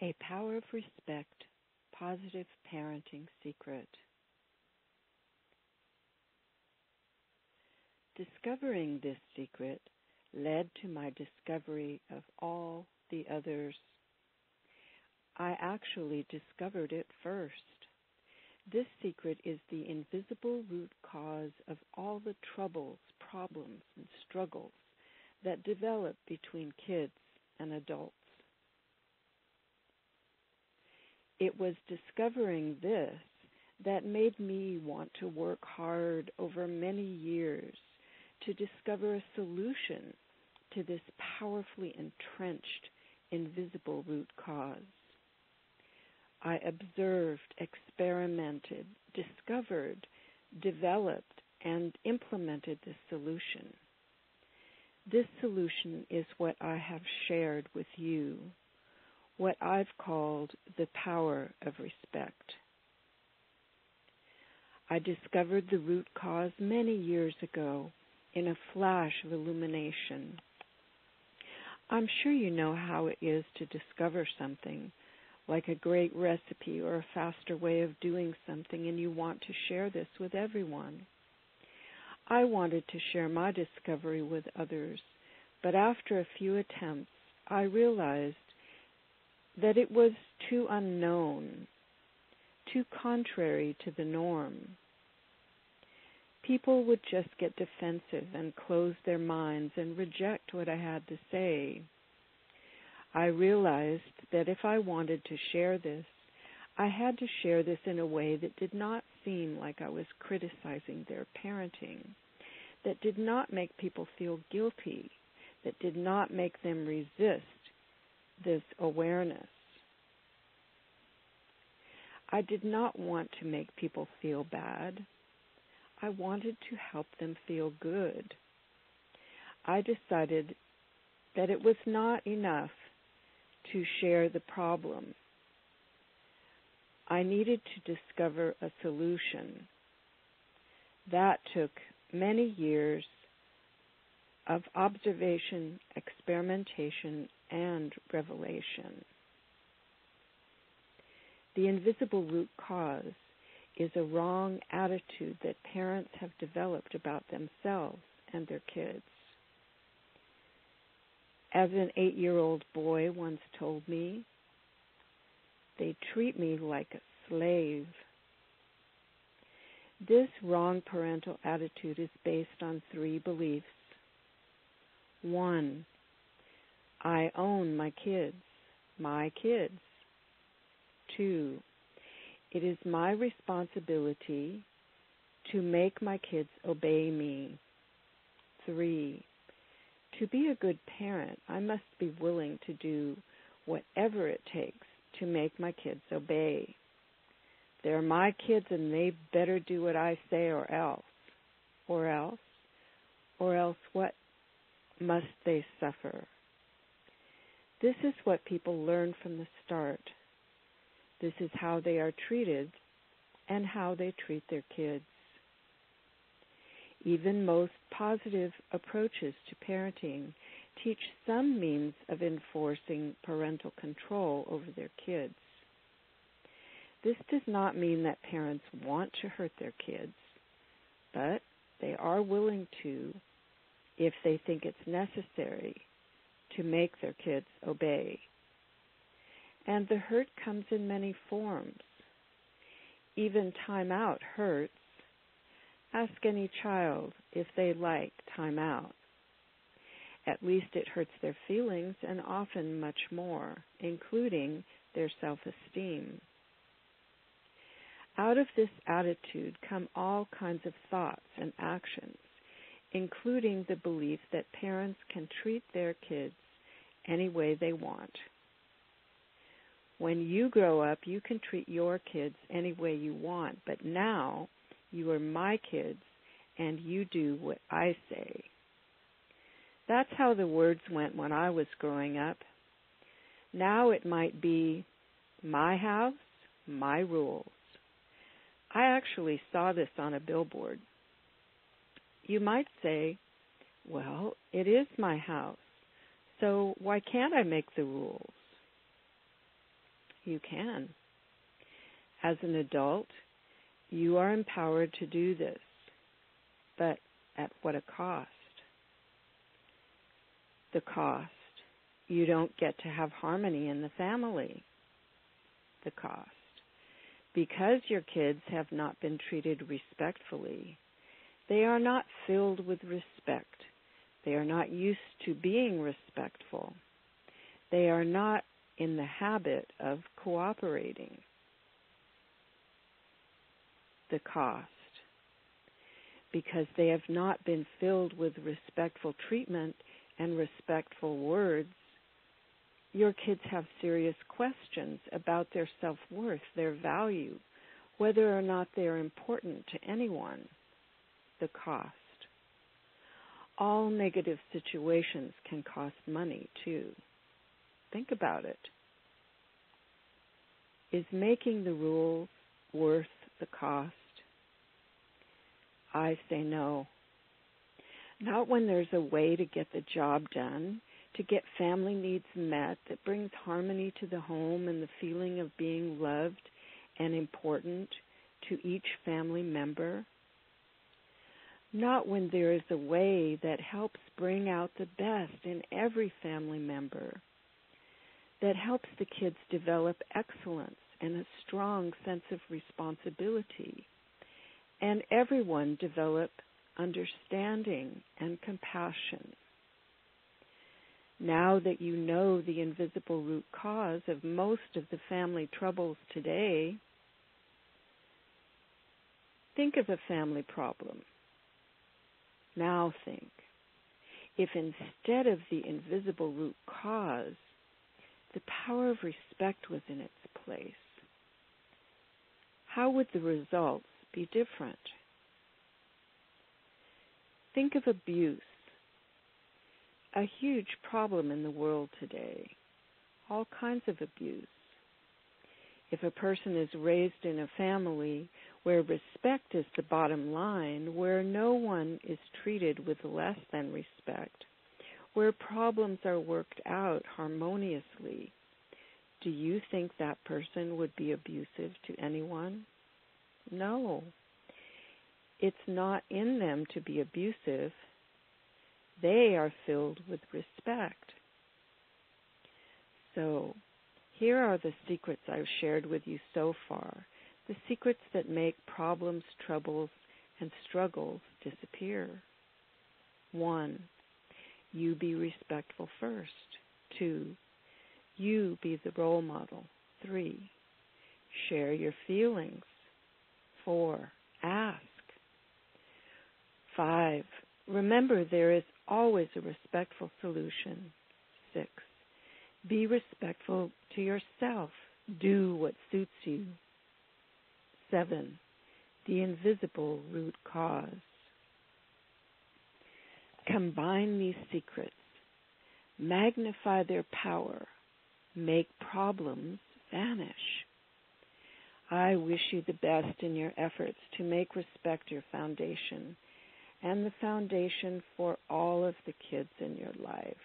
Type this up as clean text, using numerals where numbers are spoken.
A Power of Respect, Positive Parenting Secret. Discovering this secret led to my discovery of all the others. I actually discovered it first. This secret is the invisible root cause of all the troubles, problems, and struggles that develop between kids and adults. It was discovering this that made me want to work hard over many years to discover a solution to this powerfully entrenched, invisible root cause. I observed, experimented, discovered, developed, and implemented this solution. This solution is what I have shared with you, what I've called the power of respect. I discovered the root cause many years ago in a flash of illumination. I'm sure you know how it is to discover something, like a great recipe or a faster way of doing something, and you want to share this with everyone. I wanted to share my discovery with others, but after a few attempts, I realized that it was too unknown, too contrary to the norm. People would just get defensive and close their minds and reject what I had to say. I realized that if I wanted to share this, I had to share this in a way that did not seem like I was criticizing their parenting, that did not make people feel guilty, that did not make them resist this awareness. I did not want to make people feel bad. I wanted to help them feel good. I decided that it was not enough to share the problem. I needed to discover a solution. That took many years of observation, experimentation, and revelation. The invisible root cause is a wrong attitude that parents have developed about themselves and their kids. As an 8-year-old boy once told me, they treat me like a slave. This wrong parental attitude is based on 3 beliefs. 1, I own my kids, my kids. 2, it is my responsibility to make my kids obey me. 3, to be a good parent, I must be willing to do whatever it takes to make my kids obey. They're my kids and they better do what I say or else. Or else? Or else what must they suffer? This is what people learn from the start. This is how they are treated and how they treat their kids. Even most positive approaches to parenting teach some means of enforcing parental control over their kids. This does not mean that parents want to hurt their kids, but they are willing to, if they think it's necessary, to make their kids obey. And the hurt comes in many forms. Even time out hurts. Ask any child if they like time out. At least it hurts their feelings and often much more, including their self-esteem. Out of this attitude come all kinds of thoughts and actions, including the belief that parents can treat their kids any way they want. When you grow up, you can treat your kids any way you want, but now you are my kids and you do what I say. That's how the words went when I was growing up. Now it might be my house, my rules. I actually saw this on a billboard. You might say, well, it is my house, so why can't I make the rules? You can. As an adult, you are empowered to do this, but at what a cost? The cost. You don't get to have harmony in the family. The cost. Because your kids have not been treated respectfully, they are not filled with respect. They are not used to being respectful. They are not in the habit of cooperating. The cost. Because they have not been filled with respectful treatment and respectful words, your kids have serious questions about their self-worth, their value, whether or not they are important to anyone. The cost. All negative situations can cost money, too. Think about it. Is making the rules worth the cost? I say no. Not when there's a way to get the job done, to get family needs met that brings harmony to the home and the feeling of being loved and important to each family member. Not when there is a way that helps bring out the best in every family member, that helps the kids develop excellence and a strong sense of responsibility, and everyone develop understanding and compassion. Now that you know the invisible root cause of most of the family troubles today, think of a family problem. Now think, if instead of the invisible root cause, the power of respect was in its place, how would the results be different? Think of abuse, a huge problem in the world today, all kinds of abuse. If a person is raised in a family where respect is the bottom line, where no one is treated with less than respect, where problems are worked out harmoniously, do you think that person would be abusive to anyone? No. It's not in them to be abusive. They are filled with respect. So, here are the secrets I've shared with you so far, the secrets that make problems, troubles, and struggles disappear. 1, you be respectful first. 2, you be the role model. 3, share your feelings. 4, ask. 5, remember there is always a respectful solution. 6, be respectful to yourself. Do what suits you. 7, the invisible root cause. Combine these secrets. Magnify their power. Make problems vanish. I wish you the best in your efforts to make respect your foundation and the foundation for all of the kids in your life.